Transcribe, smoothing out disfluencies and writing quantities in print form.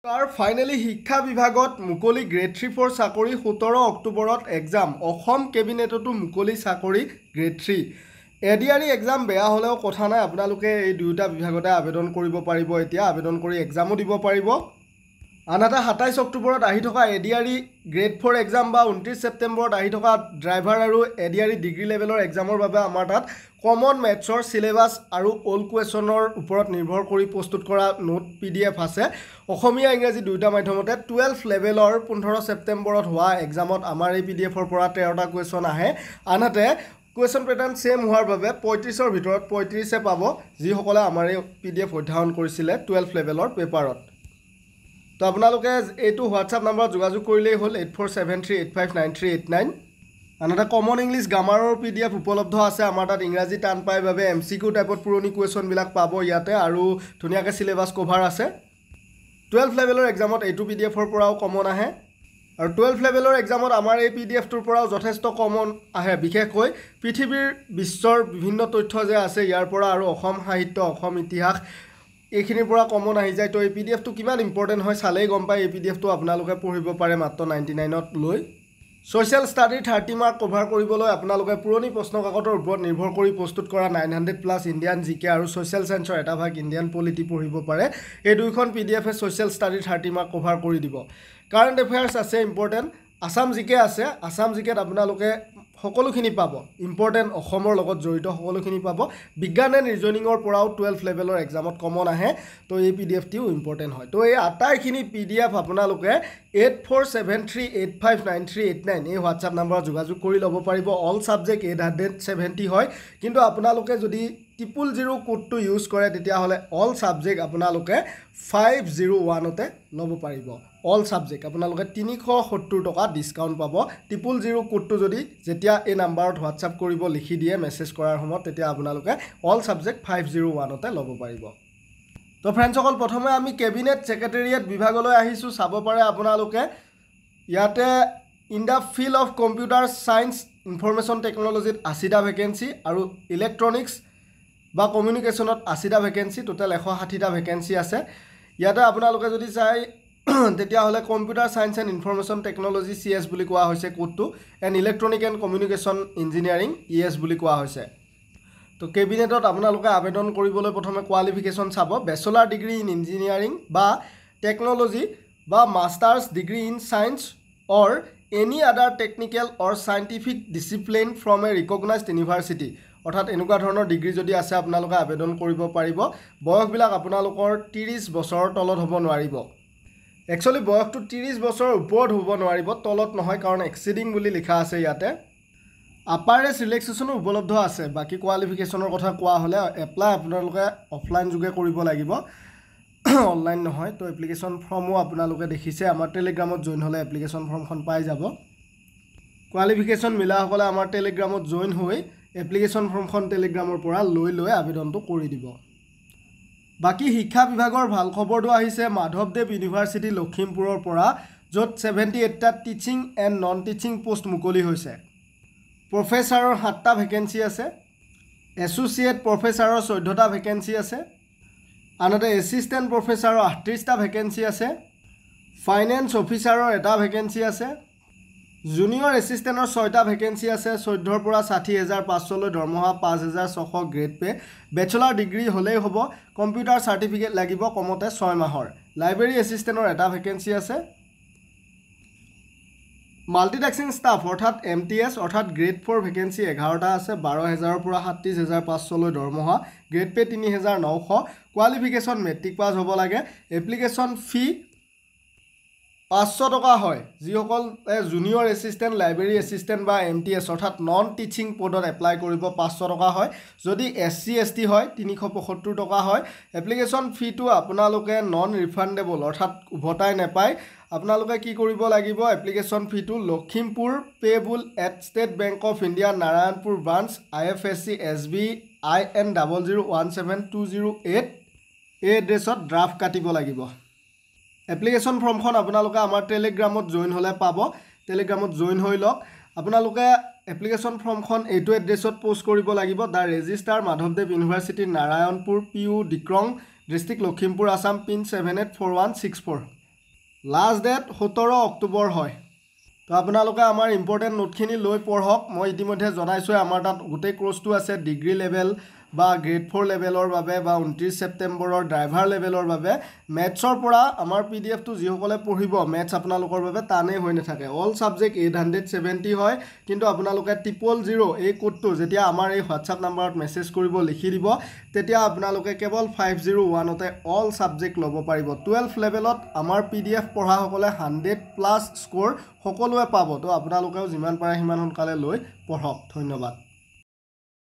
তাৰ ফাইনেলি শিক্ষা বিভাগত মুকলি গ্ৰেড 3-4 চাকৰি 17 অক্টোবৰত এক্সাম অসম কেবিনেটতো মুকলি চাকৰি গ্ৰেড 3 এডিআৰই এক্সাম বেয়া হ'লেও কথা নাই আপোনালোকে এই দুয়োটা বিভাগতে আবেদন কৰিব পাৰিব এতিয়া আবেদন কৰি এক্সামো দিব পাৰিব আনহাতে 27 অক্টোবৰত আহি থকা এডিআৰই গ্ৰেড 4 এক্সাম বা 29 ছেপ্টেম্বৰত আহি থকা ড্ৰাইভাৰ আৰু এডিআৰই ডিগ্ৰী লেভেলৰ এক্সামৰ বাবে আমাৰ তাত কমন মেথছৰ সিলেবাস আৰু অল কুৱেশ্যনৰ ওপৰত নিৰ্ভৰ কৰি প্ৰস্তুত কৰা নোট পিডিএফ আছে অসমীয়া ইংৰাজী দুয়োটা মাধ্যমতে 12 লেভেলৰ 15 ছেপ্টেম্বৰত হোৱা এক্সামত আমাৰ এই পিডিএফৰ পৰা 13টা কুৱেশ্যন আহে আনহাতে কুৱেশ্যন পেটাৰ্ণ সেম হোৱাৰ বাবে 35ৰ ভিতৰত 35 পাব যিসকলে আমাৰ এই পিডিএফ অধ্যয়ন কৰিছিলে 12 লেভেলৰ পেপাৰত তো আপোনালোকে এইটো হোৱাটছআপ নম্বৰত যোগাযোগ কৰিলেই হ'ল 8473859389 আনহাতে কমন ইংলিছ গ্ৰামাৰৰ পিডিএফ উপলব্ধ আছে আমাৰ তাত ইংৰাজী টান পায় বাবে এমচিকিউ টাইপত পুৰণি কুৱেশ্যনবিলাক পাব ইয়াতে আৰু ধুনীয়াকৈ সিলেবাস কভাৰ আছে 12 লেভেলৰ এক্সামত এইটো পিডিএফৰ পৰাও কমন আহে আৰু 12 লেভেলৰ এক্সামত আমাৰ এই পিডিএফটোৰ পৰাও যথেষ্ট কমন আহে বিশেষকৈ পৃথিৱীৰ বিশ্বৰ বিভিন্ন তথ্য যে আছে ইয়াৰ পৰা আৰু অসম সাহিত্য অসম ইতিহাস এইখিনিৰ পৰা কমন আহি যায় তো এই পিডিএফটো কিমান ইম্পৰ্টেণ্ট হয় চালেই গম পায় এই পিডিএফটো আপোনালোকে পঢ়িব পাৰে মাত্ৰ 99ত লৈ সোশ্যাল ষ্টাডি 30 মাৰ্ক কভাৰ কৰিবলৈ আপোনালোকে পুৰণি প্ৰশ্ন কাকতৰ ওপৰত নিৰ্ভৰ কৰি প্ৰস্তুত কৰা 900+ ইণ্ডিয়ান জিকে আৰু সোশ্যাল সায়েন্সৰ এটা ভাগ ইণ্ডিয়ান পলিটি পঢ়িব পাৰে এই দুইখন পিডিএফে সোশ্যাল ষ্টাডি 30 মাৰ্ক কভাৰ কৰি দিব কাৰেণ্ট এফেয়াৰ্ছ আছে ইম্পৰ্টেণ্ট আসাম জিকে আছে আসাম জিকেত আপোনালোকে সকলোখিনি পাব ইম্পৰ্টেণ্ট অসমৰ লগত জড়িত সকলোখিনি পাব বিজ্ঞান এণ্ড ৰিজনিঙৰ পৰাও 12 লেভেলৰ এক্সামত কমন আহে তো এই পিডিএফটিও ইম্পৰ্টেণ্ট হয় তো এই আটাইখিনি পিডিএফ আপোনালোকে 8473859389 এই হোৱাটছআপ নম্বৰত যোগাযোগ কৰি ল'ব পাৰিব অল ছাবজেক্ট 870 হয় কিন্তু আপোনালোকে যদি 000 কোডটো ইউজ কৰে তেতিয়াহ'লে অল ছাবজেক্ট আপোনালোকে 501তে ল'ব পাৰিব অল ছাবজেক্ট আপোনালোকে 370 টকা ডিছকাউণ্ট পাব 000 কোডটো যদি যেতিয়া এই নাম্বাৰত হোৱাটছআপ কৰিব লিখি দিয়ে মেছেজ কৰাৰ সময়ত তেতিয়া আপোনালোকে অল ছাবজেক্ট 501তে ল'ব পাৰিব তো ফ্ৰেণ্ডসকল প্ৰথমে আমি কেবিনেট ছেক্ৰেটেৰিয়েট বিভাগলৈ আহিছোঁ চাব পাৰে আপোনালোকে ইয়াতে in the field of computer science information টেকন'লজিত 80টা ভেকেঞ্চি আৰু ইলেক্ট্ৰনিক্স বা কমিউনিকেশ্যনত 80টা ভেকেঞ্চি টোটেল 160টা ভেকেঞ্চি আছে ইয়াতে আপোনালোকে যদি চাই তেতিয়াহ'লে computer science and information technology CS বুলি কোৱা হৈছে কোডটো and electronic and communication engineering ES বুলি কোৱা হৈছে তো কেবিনেটত আপোনালোকে আবেদন কৰিবলৈ প্ৰথমে কোৱালিফিকেশ্যন চাব বেচেলাৰ ডিগ্ৰী ইন ইঞ্জিনিয়াৰিং বা টেকন'লজি বা masters degree in science or any other technical or scientific discipline from a recognised university অৰ্থাৎ এনেকুৱা ধৰণৰ ডিগ্ৰী যদি আছে আপোনালোকে আবেদন কৰিব পাৰিব বয়সবিলাক আপোনালোকৰ 30 বছৰৰ তলত হ'ব নোৱাৰিব একচুৱেলি বয়সটো 30 বছৰৰ ওপৰত হ'ব নোৱাৰিব তলত নহয় কাৰণ এক্সিডিং বুলি লিখা আছে ইয়াতে আপাৰ এজ ৰিলেক্সেশ্যনো উপলব্ধ আছে বাকী কোৱালিফিকেশ্যনৰ কথা কোৱা হ'লে এপ্লাই আপোনালোকে অফলাইন যোগে কৰিব লাগিব অনলাইন নহয় তো এপ্লিকেশ্যন ফৰ্মো আপোনালোকে দেখিছে আমাৰ টেলিগ্ৰামত জইন হ'লে এপ্লিকেশ্যন ফৰ্মখন পাই যাব কোৱালিফিকেশ্যন মিলাসকলে আমাৰ টেলিগ্ৰামত জইন হৈ এপ্লিকেশ্যন ফৰ্মখন টেলিগ্ৰামৰ পৰা লৈ আবেদনটো কৰি দিব বাকি শিক্ষা বিভাগৰ ভাল খবৰটো আহিছে মাধৱদেৱ ইউনিভাৰ্চিটি লখিমপুৰৰ পৰা য'ত 78টা teaching and non teaching post মুকলি হৈছে প্ৰফেচাৰৰ 7টা ভেকেঞ্চি আছে এছ'চিয়েট প্ৰফেচাৰৰ 14টা ভেকেঞ্চি আছে আনহাতে এছিষ্টেণ্ট প্ৰফেচাৰৰ 38টা ভেকেঞ্চি আছে ফাইনেন্স অফিচাৰৰ এটা ভেকেঞ্চি আছে জুনিয়ৰ এছিষ্টেণ্টৰ 6টা ভেকেঞ্চি আছে 14ৰ পৰা 60,500 লৈ দৰমহা 5,600 গ্ৰেড পে বেচেলাৰ ডিগ্ৰী হ'লেই হ'ব কম্পিউটাৰ চাৰ্টিফিকেট লাগিব কমতে 6 মাহৰ লাইব্ৰেৰী এছিষ্টেণ্টৰ এটা ভেকেঞ্চি আছে মাল্টিটাস্কিং ষ্টাফ অৰ্থাৎ MTS অৰ্থাৎ গ্ৰেড 4 ভেকেঞ্চি 11টা আছে 12,000ৰ পৰা 37,500 লৈ দৰমহা grade pay 3,900 qualification matric pass হ'ব লাগে এপ্লিকেশ্যন ফি 500 টকা হয় যিসকল জুনিয়ৰ এছিষ্টেণ্ট লাইব্ৰেৰী এছিষ্টেণ্ট বা MTS অৰ্থাৎ নন টিচিং পদত এপ্লাই কৰিব 500 টকা হয় যদি SC ST হয় 375 টকা হয় এপ্লিকেশ্যন ফিটো আপোনালোকে নন ৰিফাণ্ডেবল অৰ্থাৎ উভতাই নাপায় আপোনালোকে কি কৰিব লাগিব এপ্লিকেশ্যন ফিটো Lakhimpur payable at State Bank of India Narayanpur branch IFSC SB IN 0017208 এই এড্ৰেছত ড্ৰাফ্ট কাটিব লাগিব এপ্লিকেশ্যন ফৰ্মখন আপোনালোকে আমাৰ টেলিগ্ৰামত জইন হ'লে পাব টেলিগ্ৰামত জইন হৈ লওক আপোনালোকে এপ্লিকেশ্যন ফৰ্মখন এইটো এড্ৰেছত পোষ্ট কৰিব লাগিব দ্য ৰেজিষ্টাৰ মাধৱদেৱ university Narayanpur PU Dikrong district Lakhimpur Assam pin 784164 last date 17 October হয় তো আপোনালোকে আমাৰ ইম্পৰ্টেণ্ট নোটখিনি লৈ পঢ়ক মই ইতিমধ্যে জনাইছোঁৱে আমাৰ তাত গোটেই কোৰ্চটো আছে ডিগ্ৰী লেভেল বা গ্ৰেড 4 লেভেলৰ বাবে বা 29 ছেপ্টেম্বৰৰ ড্ৰাইভাৰ লেভেলৰ বাবে মেথছৰ পৰা আমাৰ পিডিএফটো যিসকলে পঢ়িব মেথছ আপোনালোকৰ বাবে টানেই হৈ নাথাকে অল ছাবজেক্ট 870 হয় কিন্তু আপোনালোকে 000 এই কোডটো যেতিয়া আমাৰ এই হোৱাটছআপ নাম্বাৰত মেছেজ কৰিব লিখি দিব তেতিয়া আপোনালোকে কেৱল 501তে অল ছাবজেক্ট ল'ব পাৰিব 12 লেভেলত আমাৰ পিডিএফ পঢ়াসকলে 100+ স্ক'ৰ সকলোৱে পাব তো আপোনালোকেও যিমান পাৰে সিমান সোনকালে লৈ পঢ়ক ধন্যবাদ